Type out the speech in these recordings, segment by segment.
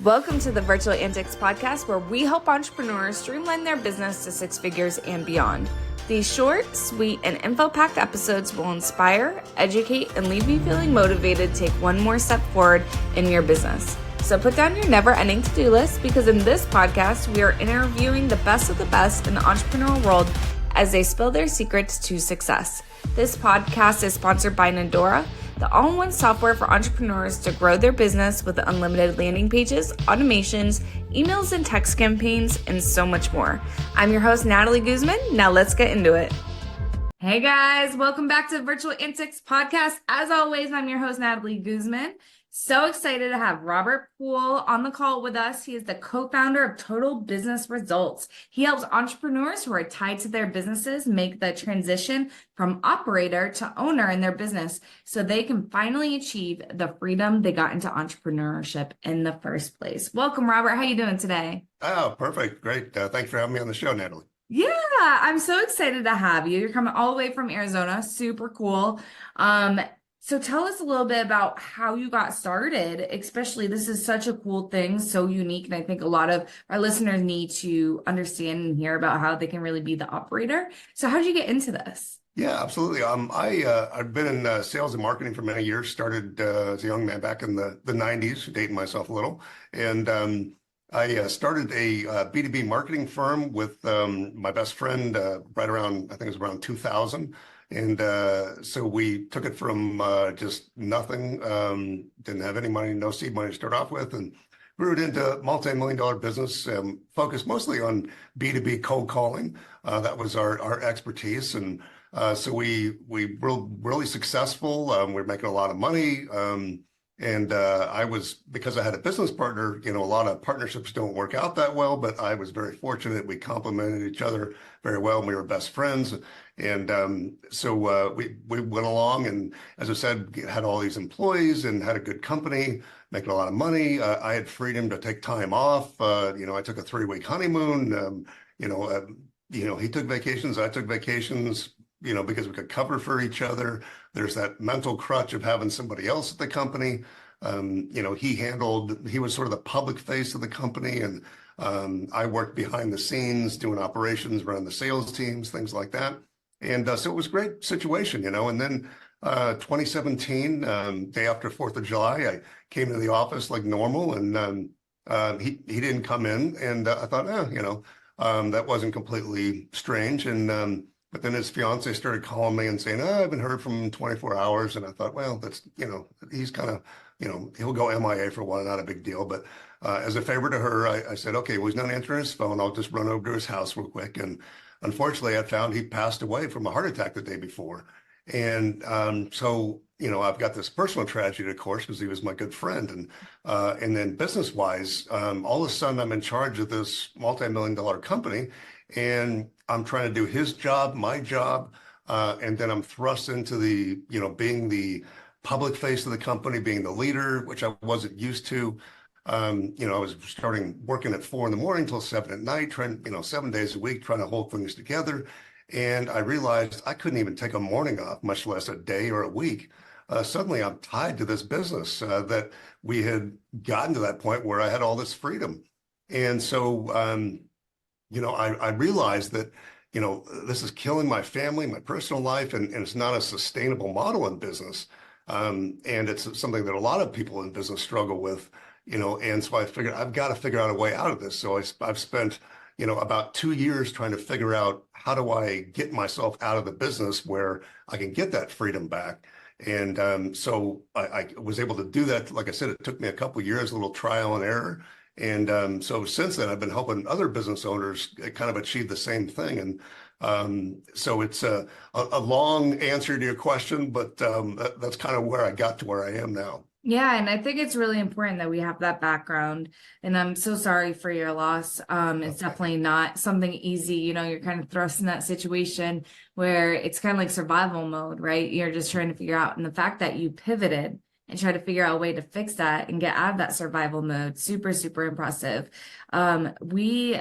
Welcome to the Virtual Antics podcast, where we help entrepreneurs streamline their business to six figures and beyond. These short, sweet, and info-packed episodes will inspire, educate, and leave you feeling motivated to take one more step forward in your business. So put down your never-ending to-do list, because in this podcast, we are interviewing the best of the best in the entrepreneurial world as they spill their secrets to success. This podcast is sponsored by Nodora, the all-in-one software for entrepreneurs to grow their business with unlimited landing pages, automations, emails and text campaigns, and so much more. I'm your host, Natalie Guzman. Now let's get into it. Hey guys, welcome back to Virtual Antics podcast. As always, I'm your host, Natalie Guzman. So excited to have Robert Poole on the call with us. He is the co-founder of Total Business Results. He helps entrepreneurs who are tied to their businesses make the transition from operator to owner in their business so they can finally achieve the freedom they got into entrepreneurship in the first place. Welcome, Robert. How are you doing today? Oh, perfect. Great. Thanks for having me on the show, Natalie. Yeah, I'm so excited to have you. You're coming all the way from Arizona. Super cool. So tell us a little bit about how you got started, especially this is such a cool thing, so unique. And I think a lot of our listeners need to understand and hear about how they can really be the operator. So how did you get into this? Yeah, absolutely. I've been in sales and marketing for many years, started as a young man back in the 90s, dating myself a little. And I started a B2B marketing firm with my best friend right around, I think it was around 2000. And so we took it from just nothing, didn't have any money, no seed money to start off with, and grew it into multi-million-dollar business, focused mostly on B2B cold calling. That was our expertise. And so we were really successful. We were making a lot of money. And because I had a business partner, a lot of partnerships don't work out that well, but I was very fortunate. We complemented each other very well, and we were best friends. And so we went along, and as I said, had all these employees and had a good company, making a lot of money. I had freedom to take time off. I took a 3-week honeymoon. He took vacations, I took vacations, because we could cover for each other. There's that mental crutch of having somebody else at the company. He was sort of the public face of the company, and I worked behind the scenes doing operations, running the sales teams, things like that. And so it was a great situation, and then 2017, day after 4th of July, I came into the office like normal, and he didn't come in, and I thought, that wasn't completely strange. And but then his fiance started calling me and saying, I haven't heard from him in 24 hours. And I thought, well, that's, he's kind of, he'll go MIA for a while, not a big deal. But as a favor to her, I said, okay, well, he's not answering his phone. I'll just run over to his house real quick. And unfortunately, I found he passed away from a heart attack the day before. And so, I've got this personal tragedy, of course, because he was my good friend. And then business-wise, all of a sudden, I'm in charge of this multi-million-dollar company, and I'm trying to do his job, my job, and then I'm thrust into being the public face of the company, being the leader, which I wasn't used to. I was starting working at 4 a.m. till 7 p.m, trying, 7 days a week, trying to hold things together. And I realized I couldn't even take a morning off, much less a day or a week. Suddenly I'm tied to this business that we had gotten to that point where I had all this freedom. And so, I realized that, this is killing my family, my personal life, and it's not a sustainable model in business. And it's something that a lot of people in business struggle with, and so I figured I've got to figure out a way out of this. So I've spent, about 2 years trying to figure out how do I get myself out of the business where I can get that freedom back. And so I was able to do that. Like I said, it took me a couple of years, a little trial and error. And so since then, I've been helping other business owners kind of achieve the same thing. And so it's a long answer to your question, but that's kind of where I got to where I am now. Yeah, and I think it's really important that we have that background. And I'm so sorry for your loss. It's definitely not something easy. You're kind of thrust in that situation where it's kind of like survival mode, right? You're just trying to figure out. And the fact that you pivoted and try to figure out a way to fix that and get out of that survival mode, super, super impressive. We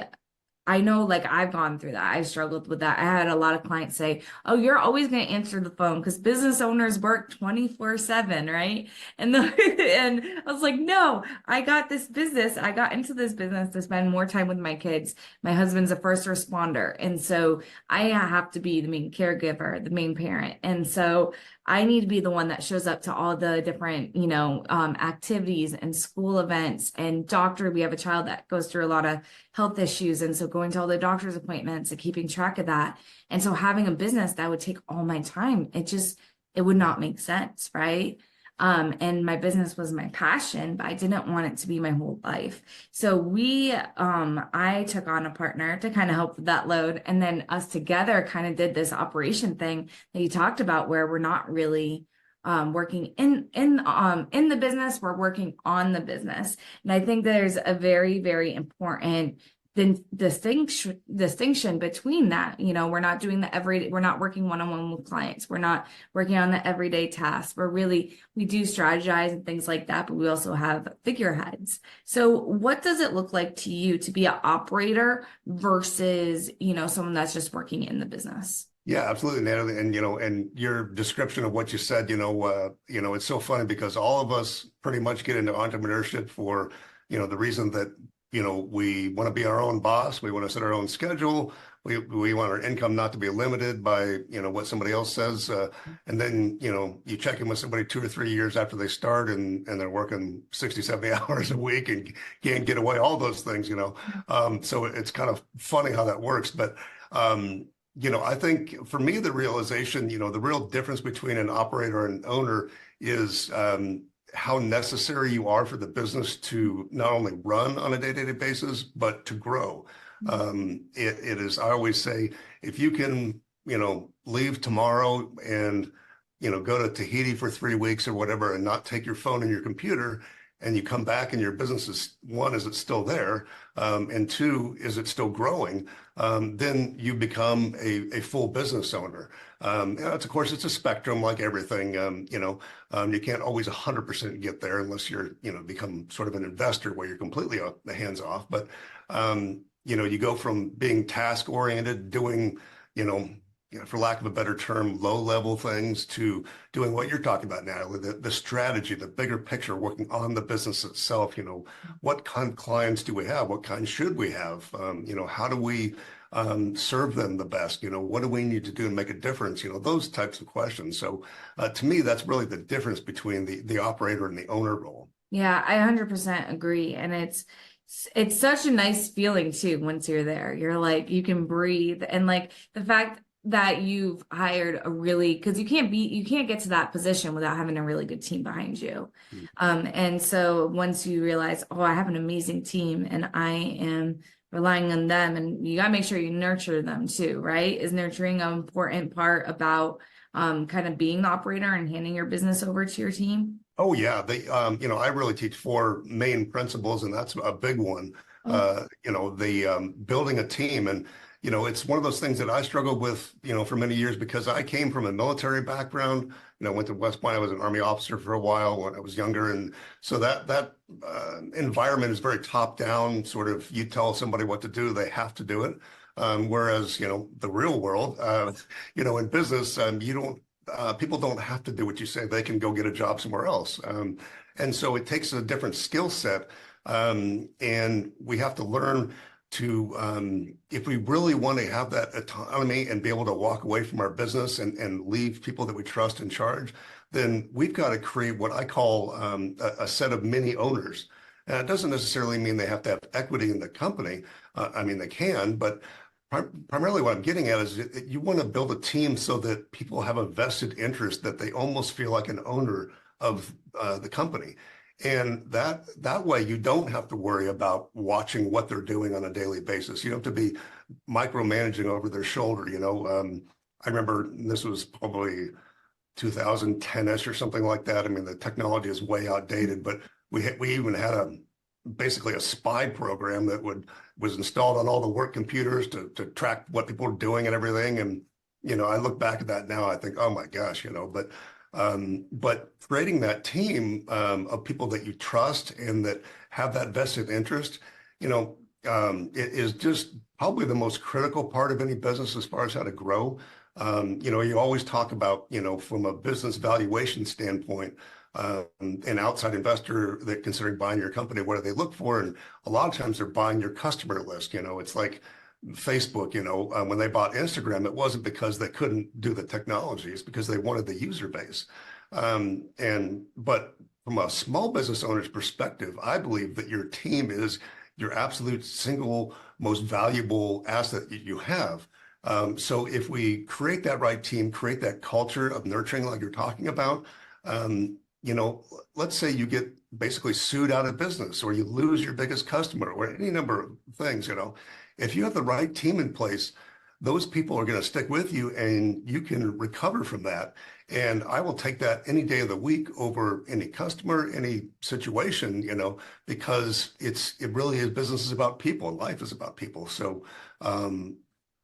I know, like, I've gone through that. I struggled with that. I had a lot of clients say, "Oh, you're always going to answer the phone because business owners work 24/7, right?" And and I was like, "No, I got this business. I got into this business to spend more time with my kids. My husband's a first responder, and so I have to be the main caregiver, the main parent, and so I need to be the one that shows up to all the different, activities and school events and doctor. We have a child that goes through a lot of health issues. And so going to all the doctor's appointments and keeping track of that. And so having a business that would take all my time, it would not make sense, right? And my business was my passion, but I didn't want it to be my whole life. So I took on a partner to kind of help with that load. And then us together kind of did this operation thing that you talked about where we're not really working in the business, we're working on the business. And I think there's a very, very important distinction between that. We're not doing we're not working one-on-one with clients. We're not working on the everyday tasks. We do strategize and things like that, but we also have figureheads. So what does it look like to you to be an operator versus, someone that's just working in the business? Yeah, absolutely, Natalie. And and your description of what you said, it's so funny because all of us pretty much get into entrepreneurship for, the reason that, we want to be our own boss. We want to set our own schedule. We want our income not to be limited by, what somebody else says. And then, you check in with somebody 2 or 3 years after they start and they're working 60, 70 hours a week and can't get away, all those things, So it's kind of funny how that works. But, I think for me, the realization, the real difference between an operator and an owner is how necessary you are for the business to not only run on a day-to-day basis, but to grow. It is, I always say, if you can, leave tomorrow and, go to Tahiti for 3 weeks or whatever and not take your phone and your computer, and you come back and your business is, one, is it still there? And two, is it still growing? Then you become a full business owner. Of course, it's a spectrum like everything. You can't always 100% get there unless you're, become sort of an investor where you're completely hands off. But, you go from being task oriented, doing, for lack of a better term, low level things to doing what you're talking about now, the strategy, the bigger picture, working on the business itself. What kind of clients do we have? What kind should we have? How do we serve them the best? What do we need to do to make a difference? Those types of questions. So to me, that's really the difference between the operator and the owner role. Yeah, I 100% agree. And it's such a nice feeling too once you're there. You're like, you can breathe. And like the fact that you've hired because you can't get to that position without having a really good team behind you. And so once you realize, oh, I have an amazing team and I am relying on them, and you got to make sure you nurture them too, right? Is nurturing an important part about kind of being the operator and handing your business over to your team? Oh yeah, I really teach 4 main principles, and that's a big one. Building a team, and it's one of those things that I struggled with, for many years because I came from a military background. Went to West Point. I was an Army officer for a while when I was younger, and so that environment is very top down. Sort of, you tell somebody what to do, they have to do it. Whereas the real world, in business, you don't. People don't have to do what you say. They can go get a job somewhere else. And so it takes a different skill set. And we have to learn to, if we really want to have that autonomy and be able to walk away from our business and leave people that we trust in charge, then we've got to create what I call a set of mini owners. And it doesn't necessarily mean they have to have equity in the company. They can, but primarily what I'm getting at is you want to build a team so that people have a vested interest, that they almost feel like an owner of the company. And that way you don't have to worry about watching what they're doing on a daily basis. You don't have to be micromanaging over their shoulder. I remember this was probably 2010-ish or something like that. The technology is way outdated, but we even had basically a spy program that was installed on all the work computers to track what people were doing and everything. And, I look back at that now, I think, oh my gosh, but creating that team of people that you trust and that have that vested interest, it is just probably the most critical part of any business as far as how to grow. You always talk about, from a business valuation standpoint, an outside investor that considering buying your company, what do they look for? And a lot of times they're buying your customer list. It's like Facebook, when they bought Instagram, it wasn't because they couldn't do the technology, it's because they wanted the user base. But from a small business owner's perspective, I believe that your team is your absolute single most valuable asset that you have. So if we create that right team, create that culture of nurturing like you're talking about, let's say you get basically sued out of business or you lose your biggest customer or any number of things, if you have the right team in place, those people are going to stick with you and you can recover from that. And I will take that any day of the week over any customer, any situation, because it really is, business is about people and life is about people. So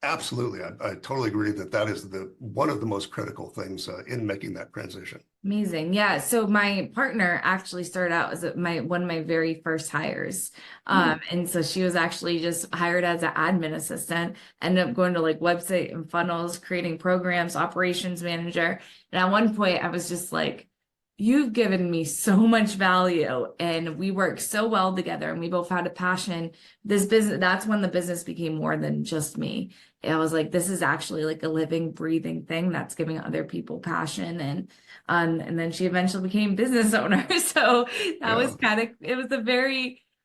absolutely, I totally agree that is one of the most critical things in making that transition. Amazing. Yeah. So my partner actually started out as one of my very first hires. And so she was actually just hired as an admin assistant, ended up going to like website and funnels, creating programs, operations manager. And at one point I was just like, you've given me so much value and we work so well together and we both had a passion. This business, that's when the business became more than just me. And I was like, this is actually like a living, breathing thing that's giving other people passion. And then she eventually became business owner. So that was it was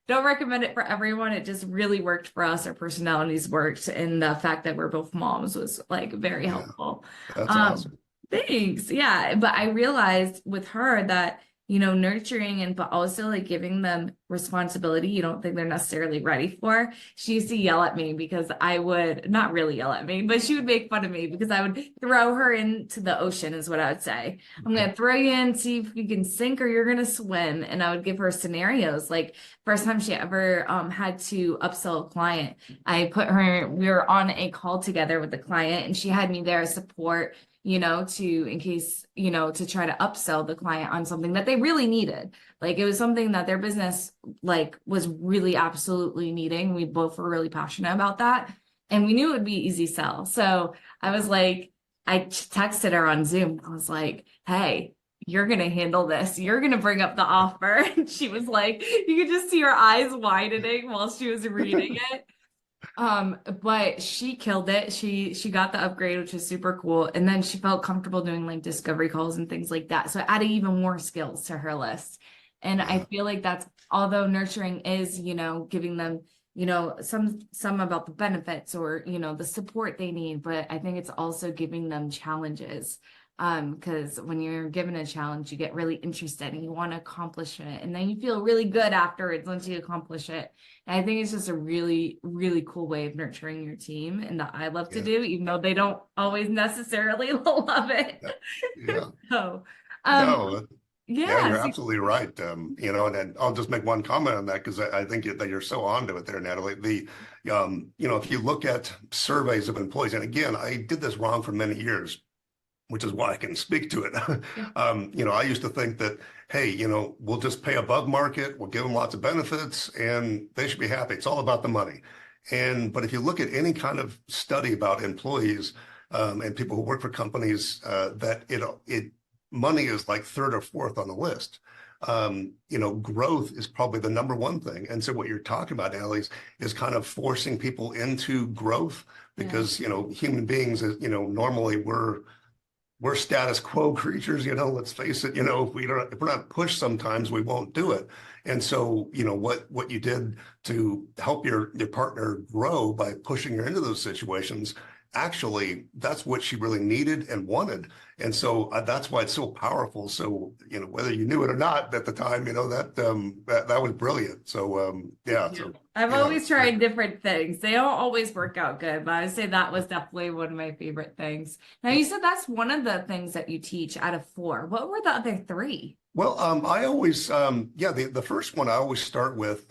don't recommend it for everyone. It just really worked for us. Our personalities worked. And the fact that we're both moms was like very helpful. That's awesome. Thanks. Yeah. But I realized with her that, nurturing but also like giving them responsibility you don't think they're necessarily ready for. She used to yell at me because I would not really yell at me, but she would make fun of me because I would throw her into the ocean is what I would say. I'm going to throw you in, see if you can sink or you're going to swim. And I would give her scenarios. Like first time she ever had to upsell a client, we were on a call together with the client and she had me there as support, in case, to try to upsell the client on something that they really needed. Like it was something that their business was really absolutely needing. We both were really passionate about that. And we knew it would be easy sell. So I was like, I texted her on Zoom. I was like, hey, you're going to handle this. You're going to bring up the offer. And she was like, you could just see her eyes widening while she was reading it. But she killed it. She got the upgrade, which is super cool. And then she felt comfortable doing like discovery calls and things like that. So it added even more skills to her list. And I feel like that's, although nurturing is, giving them, some about the benefits or, the support they need, but I think it's also giving them challenges. Because when you're given a challenge, you get really interested and you want to accomplish it. And then you feel really good afterwards once you accomplish it. And I think it's just a really, really cool way of nurturing your team and that I love to do, even though they don't always necessarily love it. Yeah. So, you're absolutely right. And then I'll just make one comment on that because I think that you're so onto it there, Natalie. If you look at surveys of employees, and again, I did this wrong for many years, which is why I can speak to it. I used to think that, hey, we'll just pay above market, we'll give them lots of benefits, and they should be happy. It's all about the money. But if you look at any kind of study about employees and people who work for companies, that money is like third or fourth on the list. Growth is probably the number one thing. And so what you're talking about, Allie, is kind of forcing people into growth because, human beings, normally we're status quo creatures, let's face it, if we're not pushed sometimes, we won't do it. And so, what you did to help your partner grow by pushing her into those situations, actually, that's what she really needed and wanted. And so that's why it's so powerful. So, whether you knew it or not at the time, that was brilliant. So, I've always tried different things. They don't always work out good, but I would say that was definitely one of my favorite things. Now, you said that's one of the things that you teach out of 4. What were the other 3? Well, I always, the first one I always start with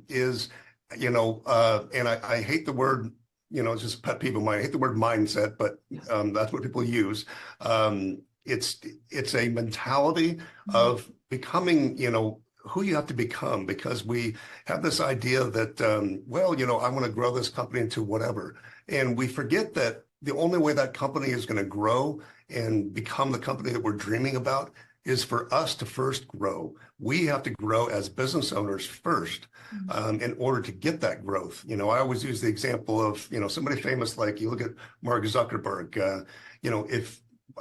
is, and I hate the word, it's just pet peeve of mine. I hate the word mindset, but that's what people use. It's a mentality of becoming, who you have to become, because we have this idea that, well, I want to grow this company into whatever. And we forget that the only way that company is going to grow and become the company that we're dreaming about is for us to first grow. We have to grow as business owners first in order to get that growth. I always use the example of, somebody famous, like you look at Mark Zuckerberg,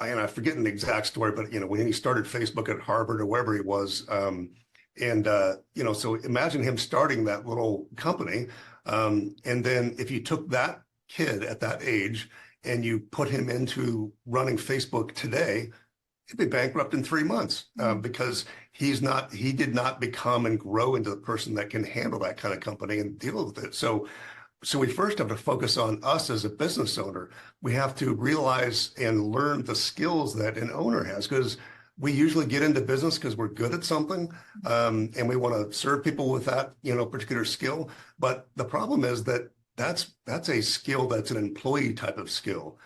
and I forget the exact story, but, when he started Facebook at Harvard or wherever he was, so imagine him starting that little company. And then if you took that kid at that age and you put him into running Facebook today, he'd be bankrupt in 3 months because he did not become and grow into the person that can handle that kind of company and deal with it. So we first have to focus on us as a business owner. We have to realize and learn the skills that an owner has, because we usually get into business because we're good at something, and we want to serve people with that, particular skill. But the problem is that that's a skill that's an employee type of skill.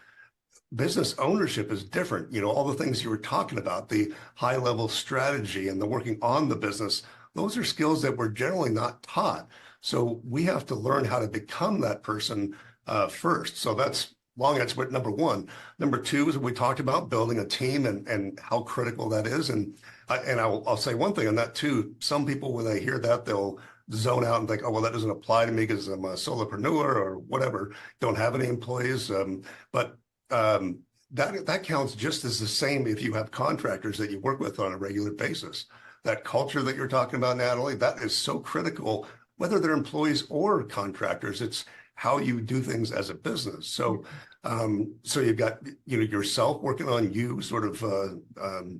Business ownership is different. All the things you were talking about, the high level strategy and the working on the business, those are skills that we're generally not taught. So we have to learn how to become that person first. So that's long answer number one. Number two is we talked about building a team and how critical that is. And I'll say one thing on that too. Some people, when they hear that, they'll zone out and think, oh, well, that doesn't apply to me because I'm a solopreneur or whatever, don't have any employees. But that counts just as the same if you have contractors that you work with on a regular basis. That culture that you're talking about, Natalie, that is so critical, whether they're employees or contractors. It's how you do things as a business. So you've got yourself working on you, sort of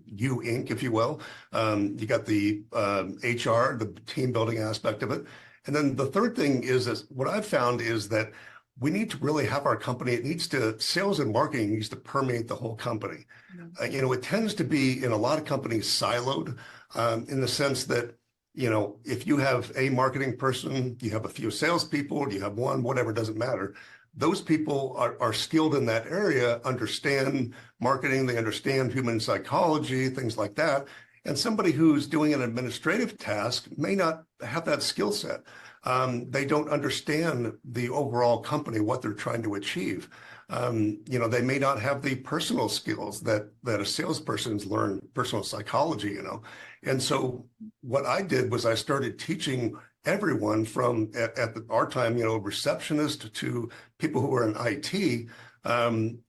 you Inc., if you will. You got the HR, the team building aspect of it. And then the third thing is what I've found is that we need to really have our company, sales and marketing needs to permeate the whole company. It tends to be in a lot of companies siloed in the sense that, if you have a marketing person, you have a few salespeople, you have one, whatever, doesn't matter. Those people are skilled in that area, understand marketing, they understand human psychology, things like that. And somebody who's doing an administrative task may not have that skill set. They don't understand the overall company, what they're trying to achieve. They may not have the personal skills that a salesperson's learned, personal psychology, And so what I did was I started teaching everyone from our time, receptionist to people who are in IT,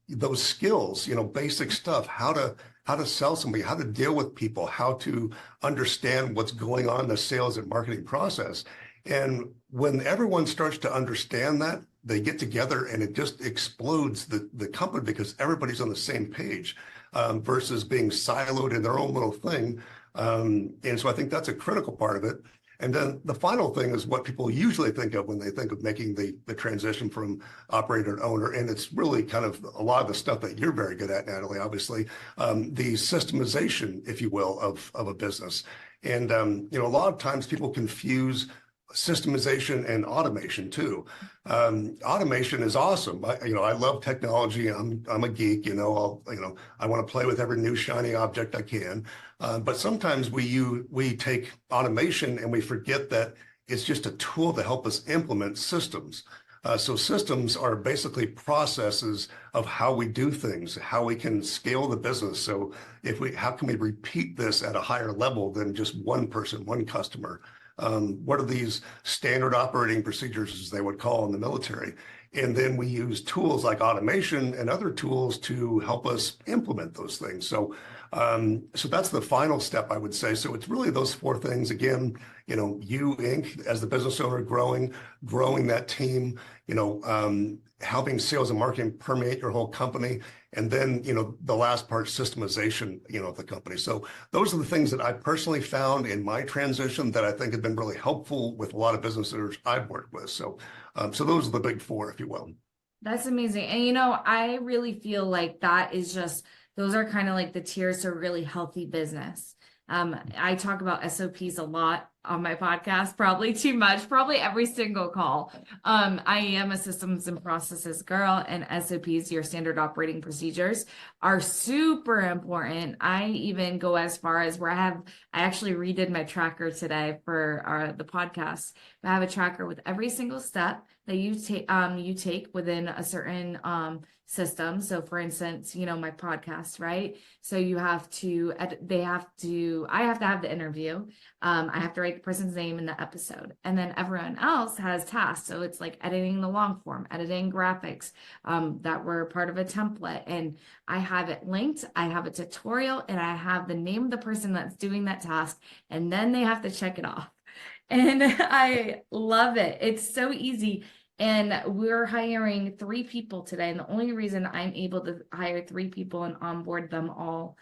those skills, basic stuff, how to sell somebody, how to deal with people, how to understand what's going on in the sales and marketing process. And when everyone starts to understand that, they get together and it just explodes the company because everybody's on the same page versus being siloed in their own little thing. And so I think that's a critical part of it. And then the final thing is what people usually think of when they think of making the transition from operator to owner. And it's really kind of a lot of the stuff that you're very good at, Natalie, obviously, the systemization, if you will, of a business. And, a lot of times people confuse systemization and automation too. Automation is awesome. I love technology. I'm a geek. I want to play with every new shiny object I can. But sometimes we take automation and we forget that it's just a tool to help us implement systems. So systems are basically processes of how we do things, how we can scale the business. So how can we repeat this at a higher level than just one person, one customer? What are these standard operating procedures, as they would call in the military? And then we use tools like automation and other tools to help us implement those things. So that's the final step, I would say. So it's really those four things. Again, you Inc. as the business owner growing that team, helping sales and marketing permeate your whole company. And then, the last part, systemization, of the company. So those are the things that I personally found in my transition that I think have been really helpful with a lot of business owners I've worked with. So those are the big four, if you will. That's amazing. And, I really feel like those are kind of like the tiers to a really healthy business. I talk about SOPs a lot on my podcast, probably too much, probably every single call. I am a systems and processes girl, and SOPs, your standard operating procedures, are super important. I even go as far as where I actually redid my tracker today for the podcast. I have a tracker with every single step that you take within a certain system. So for instance, my podcast, right? So I have to have the interview. I have to write the person's name in the episode, and then everyone else has tasks. So it's like editing the long form, editing graphics that were part of a template, and I have it linked. I have a tutorial, and I have the name of the person that's doing that task, and then they have to check it off. And I love it. It's so easy. And we're hiring 3 people today. And the only reason I'm able to hire 3 people and onboard them all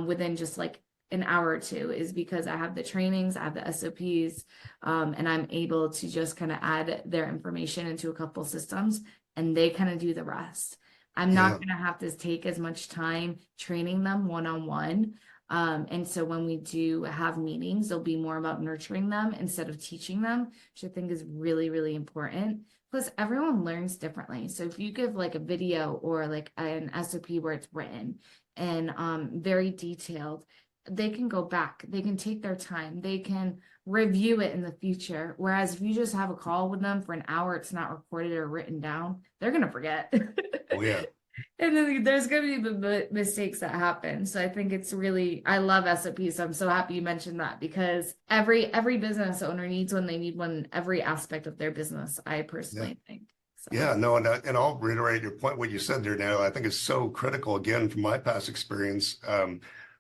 within just like an hour or 2 is because I have the trainings, I have the SOPs, and I'm able to just kind of add their information into a couple systems, and they kind of do the rest. I'm not going to have to take as much time training them one-on-one. And so when we do have meetings, they'll be more about nurturing them instead of teaching them, which I think is really, really important. Plus, everyone learns differently. So if you give like a video or like an SOP where it's written and very detailed, they can go back, they can take their time, they can review it in the future. Whereas if you just have a call with them for an hour, it's not recorded or written down, they're going to forget. Oh, yeah. And then there's going to be mistakes that happen. So I think I love SOPs. I'm so happy you mentioned that, because every business owner needs one. They need one in every aspect of their business, I personally think. So. Yeah, no, and I'll reiterate your point, what you said there, Natalie. I think is so critical, again, from my past experience,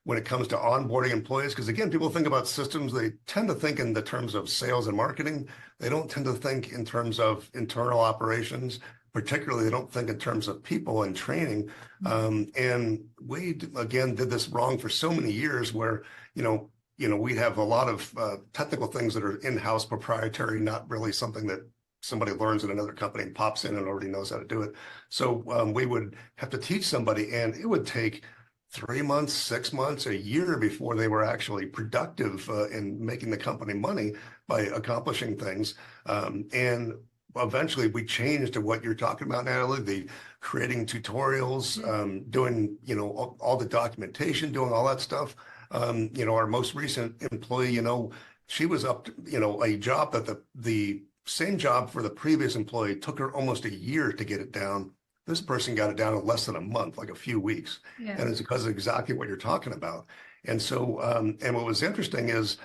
when it comes to onboarding employees. Because again, people think about systems, they tend to think in the terms of sales and marketing. They don't tend to think in terms of internal operations. Particularly, they don't think in terms of people and training. And we, again, did this wrong for so many years where, we have a lot of technical things that are in-house proprietary, not really something that somebody learns in another company and pops in and already knows how to do it. So we would have to teach somebody, and it would take 3 months, 6 months, a year before they were actually productive in making the company money by accomplishing things. And eventually we changed to what you're talking about, Natalie, the creating tutorials, doing, all the documentation, doing all that stuff. Our most recent employee, she was up to, a job that the same job for the previous employee took her almost a year to get it down. This person got it down in less than a month, like a few weeks. Yeah. And it's because of exactly what you're talking about. And so, and what was interesting is,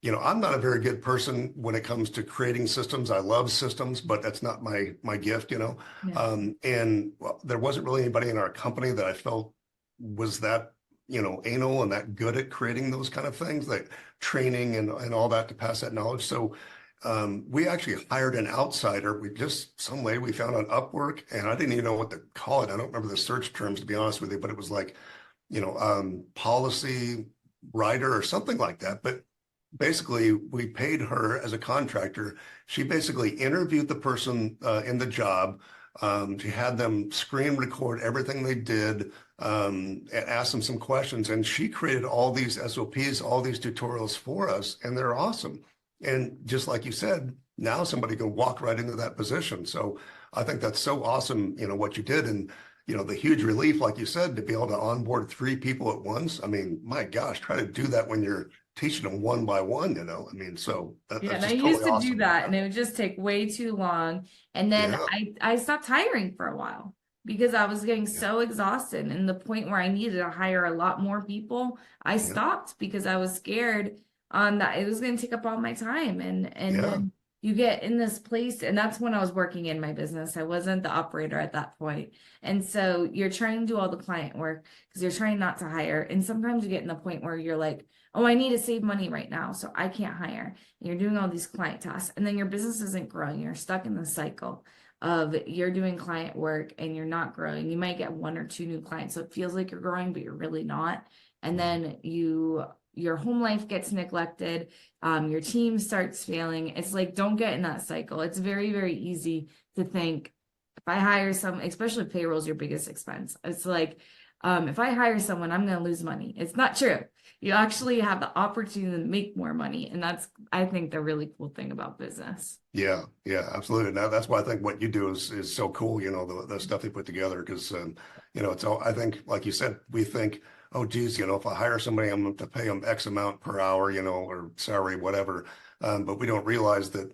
I'm not a very good person when it comes to creating systems. I love systems, but that's not my gift, Yeah. And there wasn't really anybody in our company that I felt was that, anal and that good at creating those kind of things, like training and all that to pass that knowledge. So we actually hired an outsider. We some way we found on Upwork, and I didn't even know what to call it. I don't remember the search terms, to be honest with you, but it was like, policy writer or something like that. But basically, we paid her as a contractor. She basically interviewed the person in the job. She had them screen record everything they did, and asked them some questions. And she created all these SOPs, all these tutorials for us, and they're awesome. And just like you said, now somebody can walk right into that position. So I think that's so awesome, what you did. And, the huge relief, like you said, to be able to onboard 3 people at once. I mean, my gosh, try to do that when you're teaching them one by one, so that's and just I used to awesome. do that, and it would just take way too long. And then I stopped hiring for a while because I was getting so exhausted, and the point where I needed to hire a lot more people, I stopped because I was scared that it was going to take up all my time. And then you get in this place, and that's when I was working in my business. I wasn't the operator at that point. And so you're trying to do all the client work because you're trying not to hire. And sometimes you get in the point where you're like, oh, I need to save money right now, so I can't hire. And you're doing all these client tasks, and then your business isn't growing. You're stuck in the cycle of you're doing client work and you're not growing. You might get 1 or 2 new clients, so it feels like you're growing, but you're really not. And then your home life gets neglected, your team starts failing. It's like, don't get in that cycle. It's very, very easy to think, if I hire especially payroll is your biggest expense. It's like, if I hire someone, I'm going to lose money. It's not true. You actually have the opportunity to make more money. And that's, I think, the really cool thing about business. Yeah, yeah, absolutely. Now that's why I think what you do is so cool, the stuff they put together, because it's all, I think, like you said, we think, oh geez, if I hire somebody, I'm going to pay them X amount per hour, or salary, whatever. But we don't realize that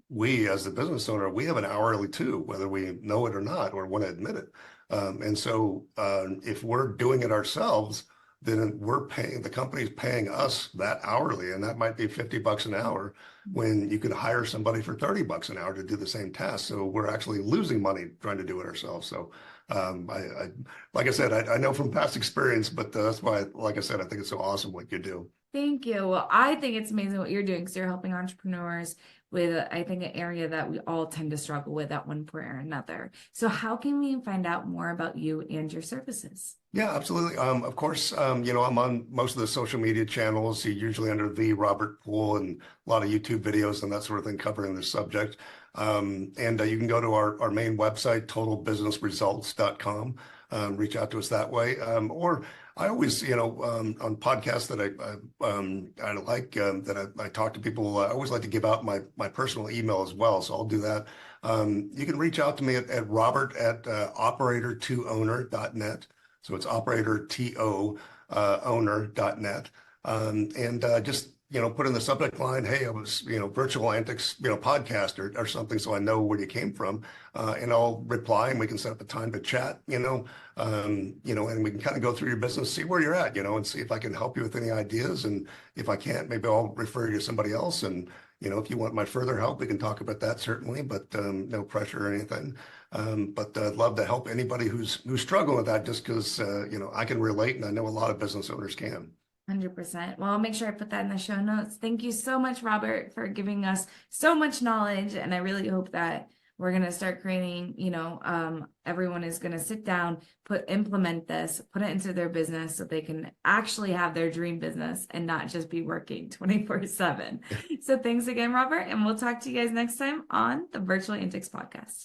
we, as the business owner, we have an hourly too, whether we know it or not, or want to admit it. And so if we're doing it ourselves, then the company's paying us that hourly, and that might be $50 an hour when you could hire somebody for $30 an hour to do the same task. So we're actually losing money trying to do it ourselves. So like I said, I know from past experience, but that's why, like I said, I think it's so awesome what you do. Thank you. Well, I think it's amazing what you're doing because you're helping entrepreneurs with, I think, an area that we all tend to struggle with at one point or another. So how can we find out more about you and your services? Yeah, absolutely. Of course, I'm on most of the social media channels, usually under the Robert Poole, and a lot of YouTube videos and that sort of thing covering this subject. And you can go to our main website, totalbusinessresults.com. Reach out to us that way. Or I always, on podcasts that I like, that I talk to people, I always like to give out my personal email as well. So I'll do that. You can reach out to me at Robert at operator2owner.net. So it's operator2 owner.net. And just, put in the subject line, hey, I was, Virtual Antics, podcast or something, so I know where you came from. And I'll reply, and we can set up a time to chat, and we can kind of go through your business, see where you're at, and see if I can help you with any ideas. And if I can't, maybe I'll refer you to somebody else. And, if you want my further help, we can talk about that certainly, but no pressure or anything. But I'd love to help anybody who's struggling with that, just because, I can relate, and I know a lot of business owners can. 100%. Well, I'll make sure I put that in the show notes. Thank you so much, Robert, for giving us so much knowledge. And I really hope that we're going to start creating, everyone is going to sit down, implement this, put it into their business so they can actually have their dream business and not just be working 24/7. So thanks again, Robert. And we'll talk to you guys next time on the Virtual Antics podcast.